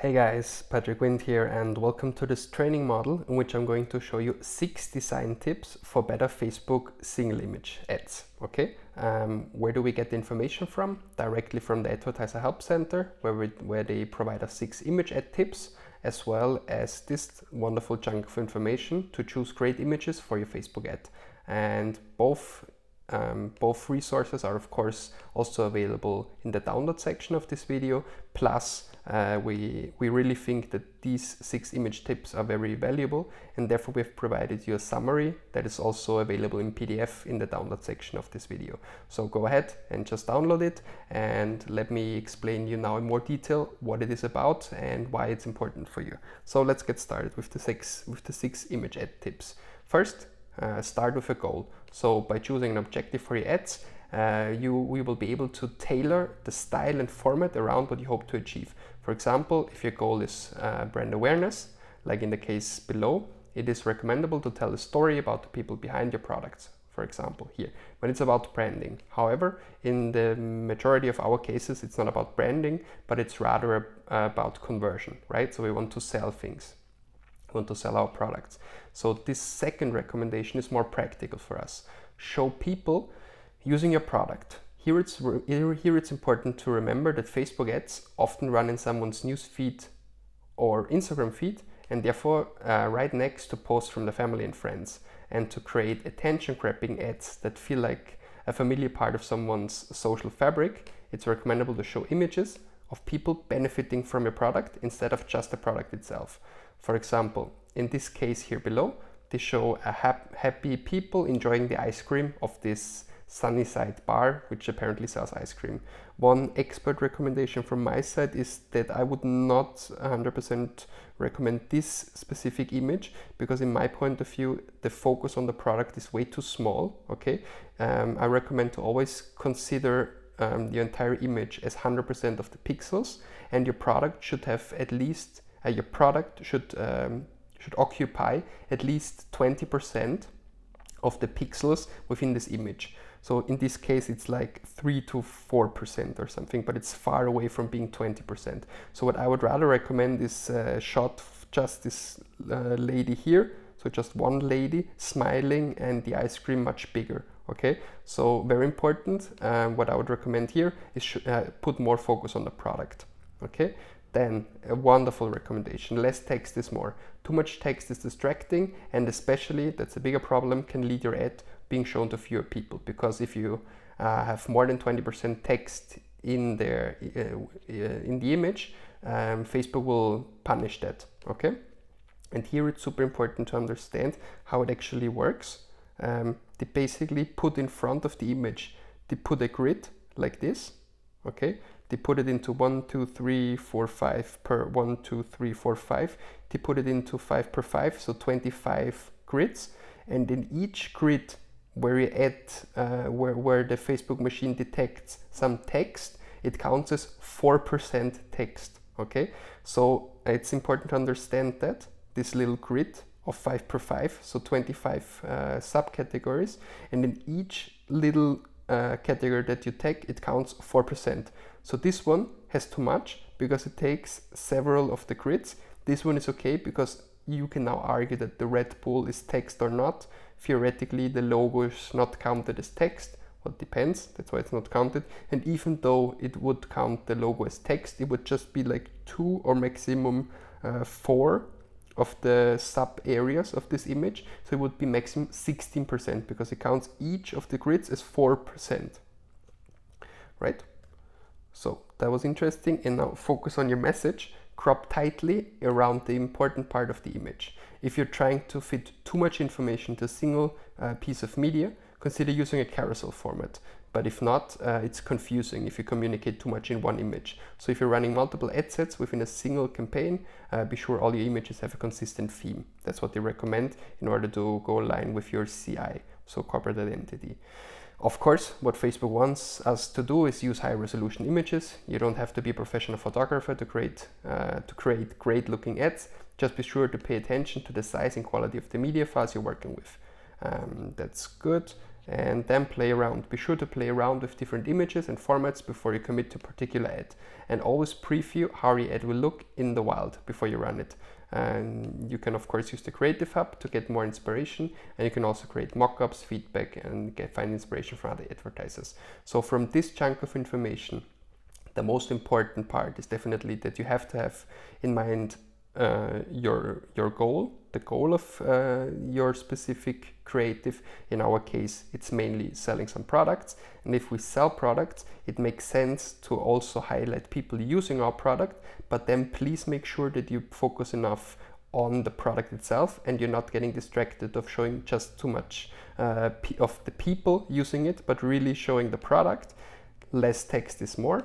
Hey guys, Patrick Wind here and welcome to this training model in which I'm going to show you 6 design tips for better Facebook single image ads. Okay, where do we get the information from? Directly from the Advertiser Help Center where they provide us 6 image ad tips as well as this wonderful chunk of information to choose great images for your Facebook ad. And both resources are of course also available in the download section of this video. Plus we really think that these 6 image tips are very valuable, and therefore we've provided you a summary that is also available in PDF in the download section of this video. So go ahead and just download it and let me explain you now in more detail what it is about and why it's important for you. So let's get started with the six image ad tips. First, start with a goal. So by choosing an objective for your ads, we will be able to tailor the style and format around what you hope to achieve. For example, if your goal is brand awareness, like in the case below, it is recommendable to tell a story about the people behind your products, for example here, when it's about branding. However, in the majority of our cases, it's not about branding, but it's rather about conversion, right? So we want to sell things. We want to sell our products. So this second recommendation is more practical for us. Show people using your product. Here it's important to remember that Facebook ads often run in someone's news feed or Instagram feed, and therefore right next to posts from the family and friends. And to create attention-grabbing ads that feel like a familiar part of someone's social fabric, it's recommendable to show images of people benefiting from your product instead of just the product itself. For example, in this case here below, they show a happy people enjoying the ice cream of this Sunnyside bar, which apparently sells ice cream. One expert recommendation from my side is that I would not 100% recommend this specific image, because in my point of view, the focus on the product is way too small. Okay, I recommend to always consider the entire image as 100% of the pixels, and your product should have at least your product should occupy at least 20% of the pixels within this image. So in this case, it's like 3 to 4% or something, but it's far away from being 20%. So what I would rather recommend is a shot of just this lady here. So just one lady smiling and the ice cream much bigger. Okay, so very important. What I would recommend here is put more focus on the product. Okay, then a wonderful recommendation: less text is more. Too much text is distracting, and especially, that's a bigger problem, can lead your ad being shown to fewer people, because if you have more than 20% text in there in the image, Facebook will punish that. Okay, and here it's super important to understand how it actually works. They basically put in front of the image, they put a grid like this. Okay, they put it into 1, 2, 3, 4, 5 per 1, 2, 3, 4, 5. They put it into 5 per 5, so 25 grids. And in each grid where you add, where the Facebook machine detects some text, it counts as 4% text. Okay, so it's important to understand that this little grid of 5 per 5, so 25 subcategories, and in each little category that you take, it counts 4%. So this one has too much because it takes several of the grids. This one is okay because you can now argue that the Red Bull is text or not. Theoretically, the logo is not counted as text. Well, it depends, that's why it's not counted. And even though it would count the logo as text, it would just be like 2 or maximum 4 of the sub areas of this image. So it would be maximum 16% because it counts each of the grids as 4%. Right? So that was interesting. And now focus on your message. Crop tightly around the important part of the image. If you're trying to fit too much information to a single piece of media, consider using a carousel format. But if not, it's confusing if you communicate too much in one image. So if you're running multiple ad sets within a single campaign, be sure all your images have a consistent theme. That's what they recommend in order to go align with your CI, so corporate identity. Of course, what Facebook wants us to do is use high resolution images. You don't have to be a professional photographer to create great looking ads. Just be sure to pay attention to the size and quality of the media files you're working with. That's good. and then play around. Be sure to play around with different images and formats before you commit to a particular ad, and always preview how your ad will look in the wild before you run it. And you can of course use the Creative Hub to get more inspiration, and you can also create mock-ups, feedback, and find inspiration from other advertisers. So from this chunk of information, the most important part is definitely that you have to have in mind your goal, the goal of your specific creative. In our case, it's mainly selling some products, and if we sell products, it makes sense to also highlight people using our product, but then please make sure that you focus enough on the product itself and you're not getting distracted of showing just too much of the people using it, but really showing the product. Less text is more.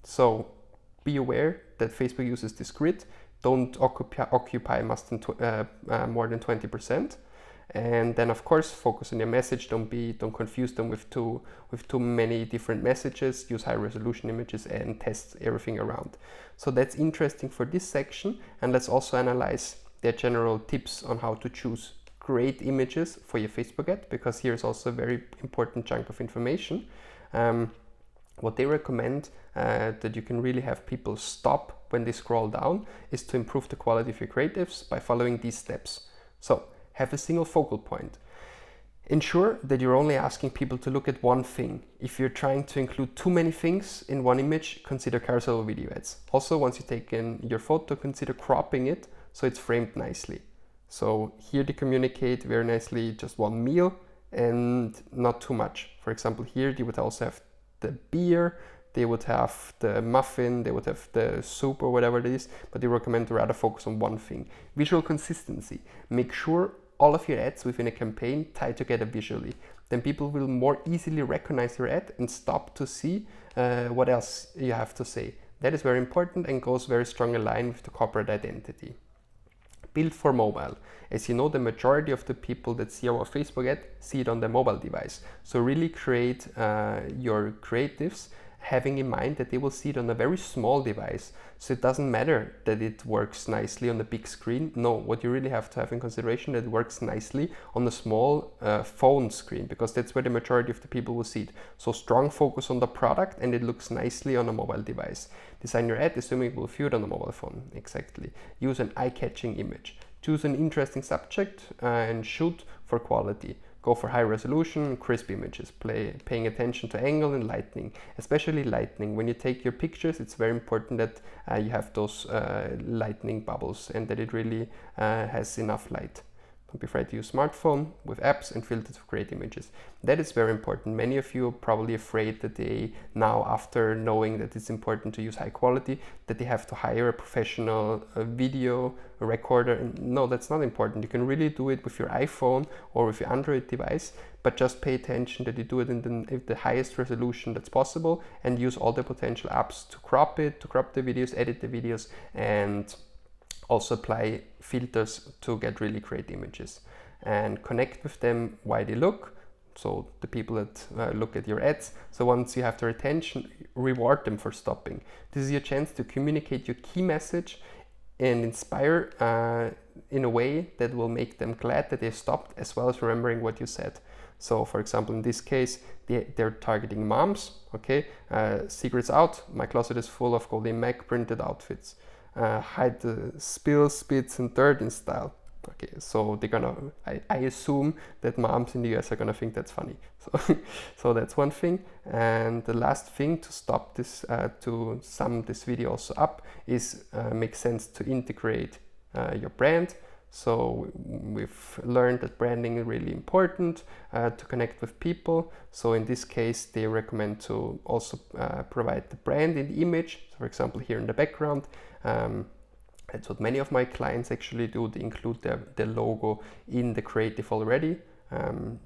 So be aware that Facebook uses this grid. Don't occupy more than 20%. And then of course focus on your message. Don't confuse them with too many different messages. Use high resolution images and test everything around. So that's interesting for this section. And let's also analyze their general tips on how to choose great images for your Facebook ad, because here's also a very important chunk of information. What they recommend that you can really have people stop when they scroll down is to improve the quality of your creatives by following these steps. So have a single focal point. Ensure that you're only asking people to look at one thing. If you're trying to include too many things in one image, consider carousel video ads. Also, once you've taken your photo, consider cropping it so it's framed nicely. So here they communicate very nicely just one meal and not too much. For example, here they would also have the beer, they would have the muffin, they would have the soup or whatever it is, but they recommend to rather focus on one thing. Visual consistency. Make sure all of your ads within a campaign tie together visually. Then people will more easily recognize your ad and stop to see what else you have to say. That is very important and goes very strongly in line with the corporate identity. Build for mobile. As you know, the majority of the people that see our Facebook ad see it on their mobile device. So really create your creatives having in mind that they will see it on a very small device. So it doesn't matter that it works nicely on the big screen. No, what you really have to have in consideration that it works nicely on a small phone screen, because that's where the majority of the people will see it. So strong focus on the product and it looks nicely on a mobile device. Design your ad assuming it will view it on a mobile phone. Exactly. Use an eye-catching image. Choose an interesting subject and shoot for quality. Go for high resolution, crisp images, paying attention to angle and lighting, especially lighting. When you take your pictures, it's very important that you have those lightning bubbles and that it really has enough light. Don't be afraid to use smartphone with apps and filters for great images. That is very important. Many of you are probably afraid that they now, after knowing that it's important to use high quality, that they have to hire a professional video recorder. No, that's not important. You can really do it with your iPhone or with your Android device, but just pay attention that you do it in the highest resolution that's possible and use all the potential apps to crop it, to crop the videos, edit the videos, and also apply filters to get really great images. And connect with them while they look. So the people that look at your ads. So once you have their attention, reward them for stopping. This is your chance to communicate your key message and inspire in a way that will make them glad that they stopped, as well as remembering what you said. So for example, in this case, they're targeting moms. Okay, secrets out, my closet is full of Goldie Mac printed outfits. Hide the spills, spits, and dirt in style. Okay, so they're gonna, I assume that moms in the US are gonna think that's funny. So that's one thing. And the last thing to stop this, to sum this video also up, is makes sense to integrate your brand. So we've learned that branding is really important to connect with people. So in this case, they recommend to also provide the brand in the image. So for example, here in the background, that's what many of my clients actually do. They include their logo in the creative already.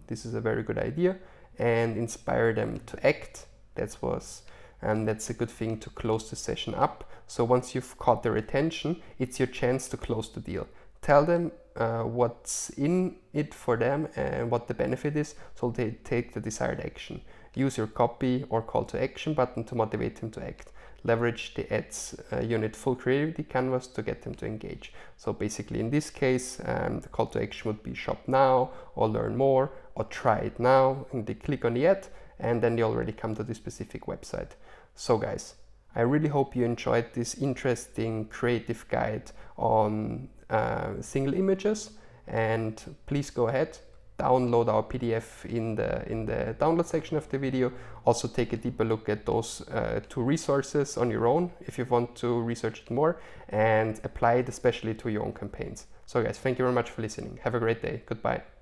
This is a very good idea, and inspire them to act. That's a good thing to close the session up. So once you've caught their attention, it's your chance to close the deal. Tell them what's in it for them and what the benefit is, so they take the desired action. Use your copy or call to action button to motivate them to act. leverage the ads unit full creativity canvas to get them to engage. So basically in this case, the call to action would be shop now, or learn more, or try it now, and they click on the ad, and then they already come to this specific website. So guys, I really hope you enjoyed this interesting creative guide on single images, and please go ahead, download our PDF in the download section of the video. Also take a deeper look at those two resources on your own if you want to research it more, and apply it especially to your own campaigns. So guys, thank you very much for listening. Have a great day. Goodbye.